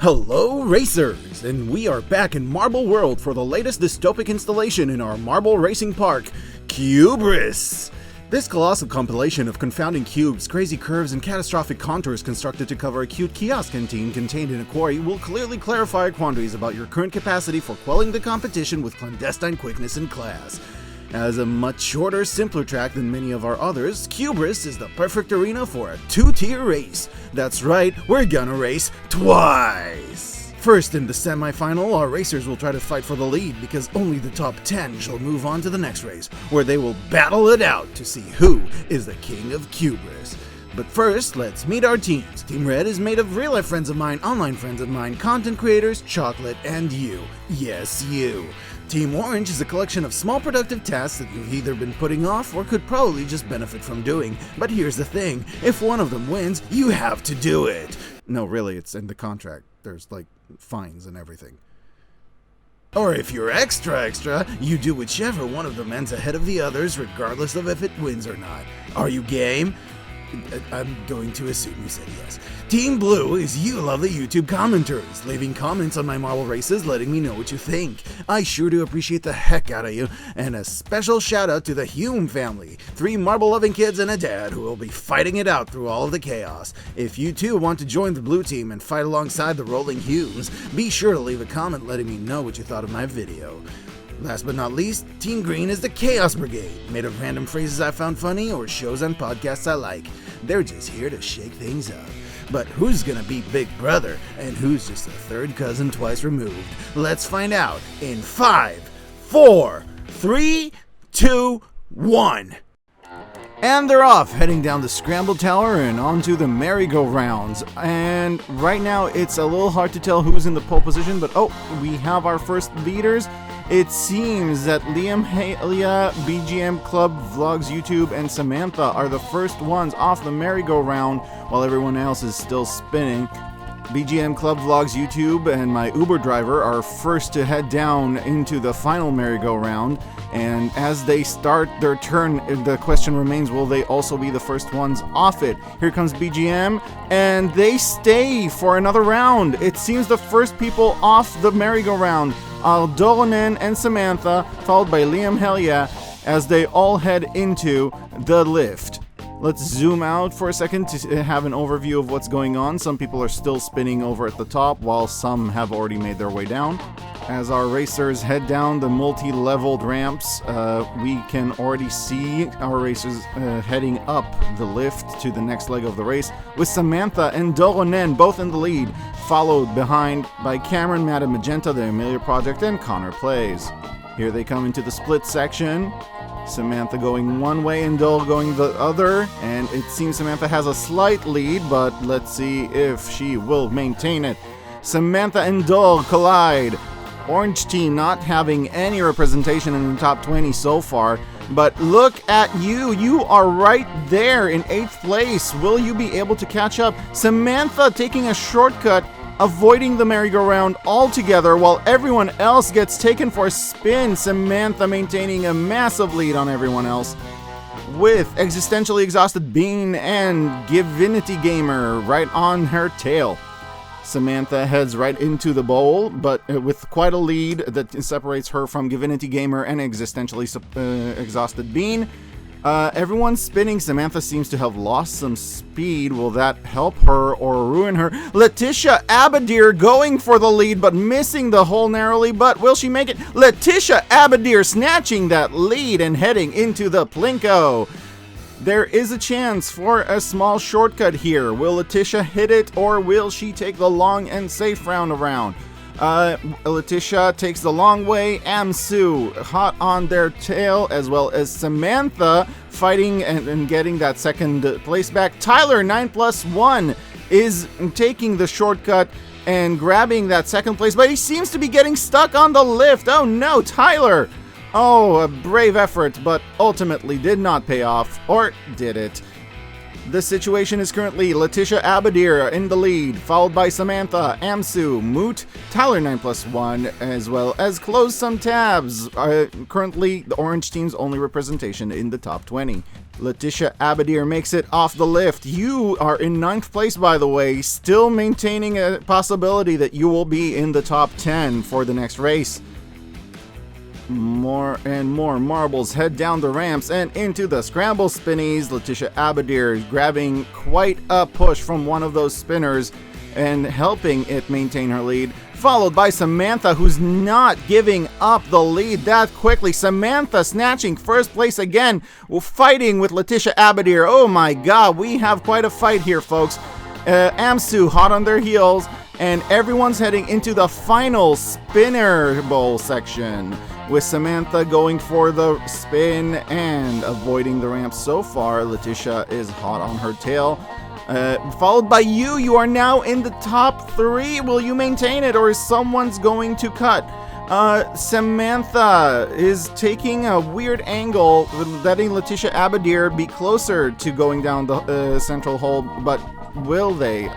Hello racers, and we are back in Marble World for the latest dystopic installation in our marble racing park, CUBRIS. This colossal compilation of confounding cubes, crazy curves, and catastrophic contours constructed to cover a cute kiosk canteen contained in a quarry will clearly clarify quandaries about your current capacity for quelling the competition with clandestine quickness and class. As a much shorter, simpler track than many of our others, CUBRIS is the perfect arena for a two-tier race. That's right, we're gonna race twice! First, in the semi-final, our racers will try to fight for the lead because only the top 10 shall move on to the next race, where they will battle it out to see who is the king of CUBRIS. But first, let's meet our teams. Team Red is made of real-life friends of mine, online friends of mine, content creators, chocolate, and you. Yes, you. Team Orange is a collection of small productive tasks that you've either been putting off or could probably just benefit from doing. But here's the thing, if one of them wins, you have to do it. No, really, it's in the contract. There's, fines and everything. Or if you're extra, you do whichever one of them ends ahead of the others, regardless of if it wins or not. Are you game? I'm going to assume you said yes. Team Blue is you lovely YouTube commenters, leaving comments on my marble races letting me know what you think. I sure do appreciate the heck out of you, and a special shout out to the Hume family, 3 marble-loving kids and a dad who will be fighting it out through all of the chaos. If you too want to join the blue team and fight alongside the rolling Humes, be sure to leave a comment letting me know what you thought of my video. Last but not least, Team Green is the Chaos Brigade, made of random phrases I found funny or shows and podcasts I like. They're just here to shake things up. But who's gonna beat Big Brother, and who's just a third cousin twice removed? Let's find out in 5, 4, 3, 2, 1. And they're off, heading down the Scramble Tower and onto the merry-go-rounds. And right now, it's a little hard to tell who's in the pole position, but we have our first leaders. It seems that Liam Halia, BGM Club Vlogs YouTube, and Samantha are the first ones off the merry-go-round, while everyone else is still spinning. BGM Club Vlogs YouTube and my Uber driver are first to head down into the final merry-go-round, and as they start their turn, the question remains, will they also be the first ones off it? Here comes BGM, and they stay for another round. It seems the first people off the merry-go-round are Doronen and Samantha, followed by Liam Helia, as they all head into the lift. Let's zoom out for a second to have an overview of what's going on. Some people are still spinning over at the top, while some have already made their way down. As our racers head down the multi-leveled ramps, we can already see our racers heading up the lift to the next leg of the race, with Samantha and Doronen both in the lead, followed behind by Cameron, Madame Magenta, the Amelia Project, and Connor Plays. Here they come into the split section. Samantha going one way and Dole going the other, and it seems Samantha has a slight lead, but let's see if she will maintain it. Samantha and Dole collide. Orange team not having any representation in the top 20 so far, but look at you. You are right there in 8th place. Will you be able to catch up? Samantha taking a shortcut, avoiding the merry-go-round altogether while everyone else gets taken for a spin. Samantha maintaining a massive lead on everyone else, with Existentially Exhausted Bean and Divinity Gamer right on her tail. Samantha heads right into the bowl, but with quite a lead that separates her from Divinity Gamer and Existentially Exhausted Bean. Everyone's spinning. Samantha seems to have lost some speed. Will that help her or ruin her? Letitia Abadir going for the lead, but missing the hole narrowly. But will she make it? Letitia Abadir snatching that lead and heading into the Plinko. There is a chance for a small shortcut here. Will Letitia hit it, or will she take the long and safe round around? Letitia takes the long way. Amsu hot on their tail, as well as Samantha fighting and getting that second place back. Tyler 9+1 is taking the shortcut and grabbing that second place, but he seems to be getting stuck on the lift. Oh no, Tyler! Oh, a brave effort, but ultimately did not pay off. Or did it? The situation is currently Letitia Abadir in the lead, followed by Samantha, Amsu, Moot, Tyler 9+1, as well as close some tabs. Currently, the orange team's only representation in the top 20. Letitia Abadir makes it off the lift. You are in 9th place, by the way, still maintaining a possibility that you will be in the top 10 for the next race. More and more marbles head down the ramps and into the scramble spinnies. Letitia Abadir grabbing quite a push from one of those spinners and helping it maintain her lead, followed by Samantha, who's not giving up the lead that quickly. Samantha snatching first place again, fighting with Letitia Abadir. Oh my god, we have quite a fight here, folks. Amsu hot on their heels, and everyone's heading into the final spinner bowl section, with Samantha going for the spin and avoiding the ramp. So far, Letitia is hot on her tail. Followed by you. You are now in the top 3. Will you maintain it, or is someone's going to cut? Samantha is taking a weird angle, letting Letitia Abadir be closer to going down the central hole, but will they?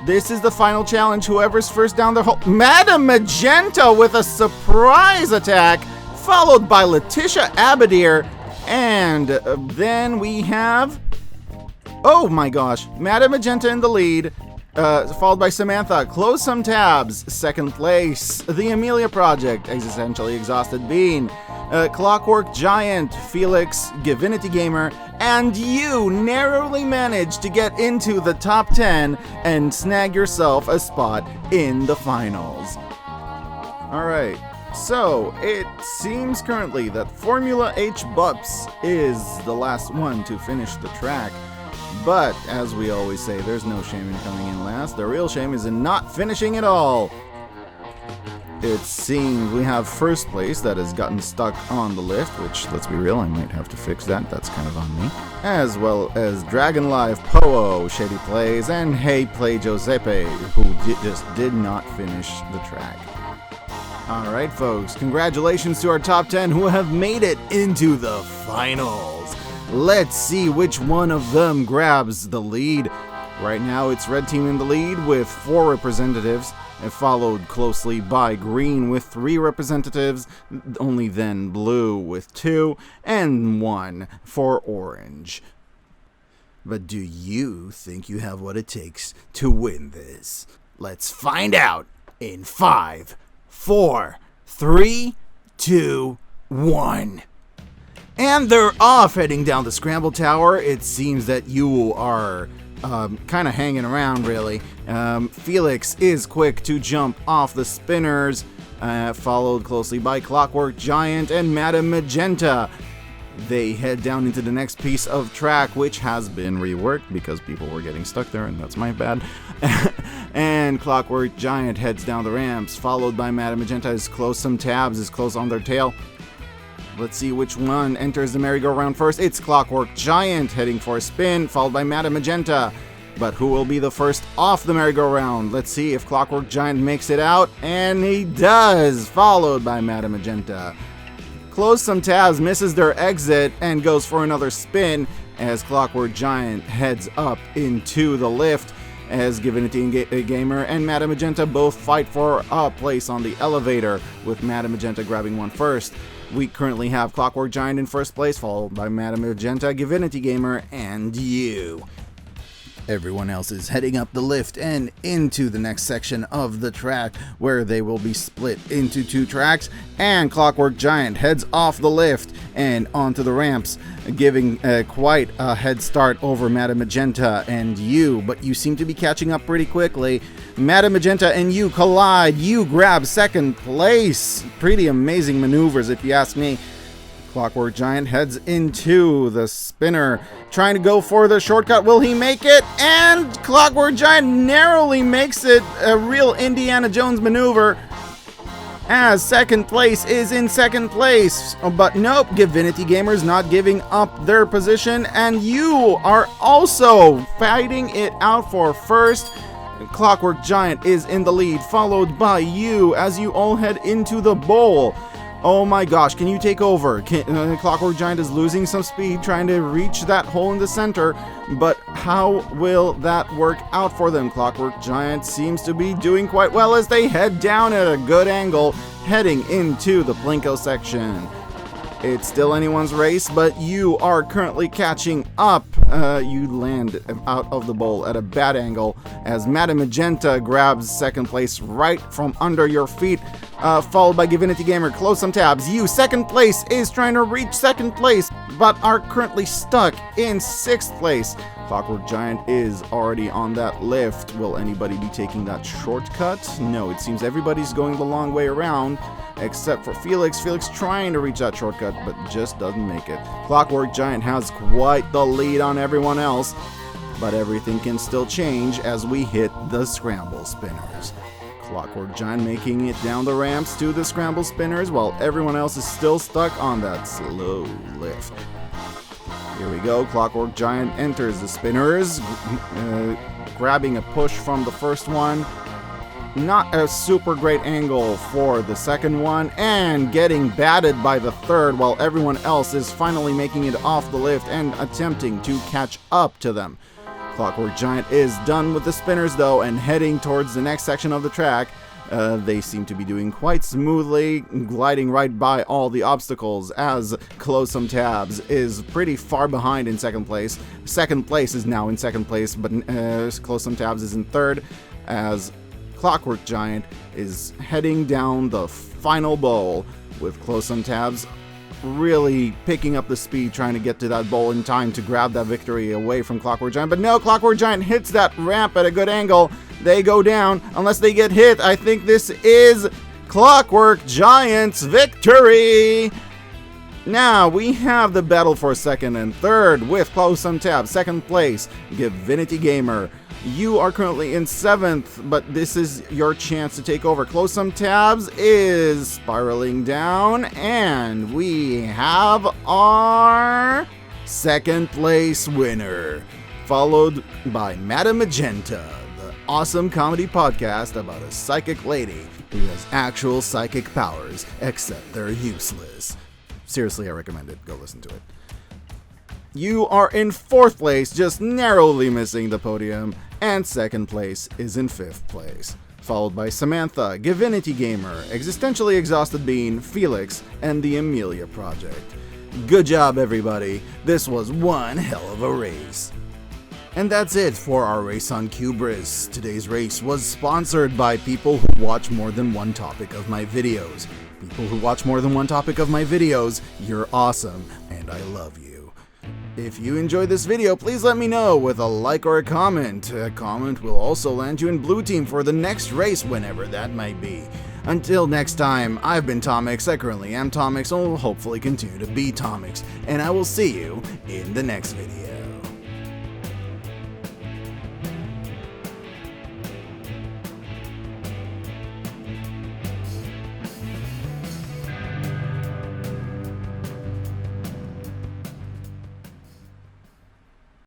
This is the final challenge. Whoever's first down the hole. Madam Magenta with a surprise attack, followed by Letitia Abadir, and then we have... Oh my gosh, Madam Magenta in the lead, followed by Samantha. Close some tabs. 2nd place, The Amelia Project, Existentially Exhausted Bean, Clockwork Giant, Felix, Divinity Gamer, and you narrowly managed to get into the top 10 and snag yourself a spot in the finals. Alright, so it seems currently that Formula H Bups is the last one to finish the track. But, as we always say, there's no shame in coming in last. The real shame is in not finishing at all. It seems we have first place that has gotten stuck on the lift, which, let's be real, I might have to fix that. That's kind of on me. As well as Dragon Live, Poe, Shady Plays, and Hey Play Giuseppe, who just did not finish the track. Alright, folks, congratulations to our top 10 who have made it into the finals. Let's see which one of them grabs the lead. Right now, it's Red Team in the lead with 4 representatives, and followed closely by Green with 3 representatives, only then Blue with 2, and 1 for Orange. But do you think you have what it takes to win this? Let's find out in 5, 4, 3, 2, 1. And they're off, heading down the Scramble Tower. It seems that you are kind of hanging around, really. Felix is quick to jump off the spinners, followed closely by Clockwork Giant and Madam Magenta. They head down into the next piece of track, which has been reworked because people were getting stuck there, and that's my bad. And Clockwork Giant heads down the ramps, followed by Madam Magenta is close some tabs, is close on their tail. Let's see which one enters the merry-go-round first. It's Clockwork Giant heading for a spin, followed by Madam Magenta. But who will be the first off the merry-go-round? Let's see if Clockwork Giant makes it out, and he does, followed by Madam Magenta. Close some tabs, misses their exit, and goes for another spin as Clockwork Giant heads up into the lift, as Divinity Gamer and Madam Magenta both fight for a place on the elevator, with Madam Magenta grabbing one first. We currently have Clockwork Giant in first place, followed by Madam Magenta, Divinity Gamer, and you. Everyone else is heading up the lift and into the next section of the track, where they will be split into 2 tracks, and Clockwork Giant heads off the lift and onto the ramps, giving quite a head start over Madam Magenta and you, but you seem to be catching up pretty quickly. Madam Magenta and you collide. You grab 2nd place. Pretty amazing maneuvers, if you ask me. Clockwork Giant heads into the spinner, trying to go for the shortcut. Will he make it? And Clockwork Giant narrowly makes it, a real Indiana Jones maneuver, as 2nd place is in 2nd place. But nope, Divinity Gamer's not giving up their position, and you are also fighting it out for first. Clockwork Giant is in the lead, followed by you as you all head into the bowl. Oh my gosh, can you take over? Clockwork Giant is losing some speed trying to reach that hole in the center, but how will that work out for them? Clockwork Giant seems to be doing quite well as they head down at a good angle, heading into the Plinko section. It's still anyone's race, but you are currently catching up. You land out of the bowl at a bad angle as Madame Magenta grabs second place right from under your feet, followed by Divinity Gamer. Close some tabs. You, second place, is trying to reach second place, but are currently stuck in sixth place. Clockwork Giant is already on that lift. Will anybody be taking that shortcut? No, it seems everybody's going the long way around, except for Felix. Felix trying to reach that shortcut, but just doesn't make it. Clockwork Giant has quite the lead on everyone else, but everything can still change as we hit the scramble spinners. Clockwork Giant making it down the ramps to the scramble spinners, while everyone else is still stuck on that slow lift. Here we go. Clockwork Giant enters the spinners, grabbing a push from the first one. Not a super great angle for the second one, and getting batted by the third, while everyone else is finally making it off the lift and attempting to catch up to them. Clockwork Giant is done with the spinners though and heading towards the next section of the track. They seem to be doing quite smoothly, gliding right by all the obstacles, as Close Some Tabs is pretty far behind in second place. Second place is now in second place, but Close Some Tabs is in third, as Clockwork Giant is heading down the final bowl, with Close Some Tabs really picking up the speed, trying to get to that bowl in time to grab that victory away from Clockwork Giant. But no, Clockwork Giant hits that ramp at a good angle. They go down unless they get hit. I think this is Clockwork Giant's victory. Now we have the battle for second and third with Close Some Tabs. Second place, Divinity Gamer. You are currently in seventh, but this is your chance to take over. Close Some Tabs is spiraling down, and we have our second place winner, followed by Madame Magenta, the awesome comedy podcast about a psychic lady who has actual psychic powers, except they're useless. Seriously, I recommend it. Go listen to it. You are in fourth place, just narrowly missing the podium, and second place is in fifth place, followed by Samantha, Divinity Gamer, Existentially Exhausted Bean, Felix, and the Amelia Project. Good job, everybody. This was one hell of a race. And that's it for our race on CUBRIS. Today's race was sponsored by people who watch more than one topic of my videos. People who watch more than one topic of my videos, you're awesome, and I love you. If you enjoyed this video, please let me know with a like or a comment. A comment will also land you in blue team for the next race, whenever that might be. Until next time, I've been Tomix, I currently am Tomix, and will hopefully continue to be Tomix, and I will see you in the next video.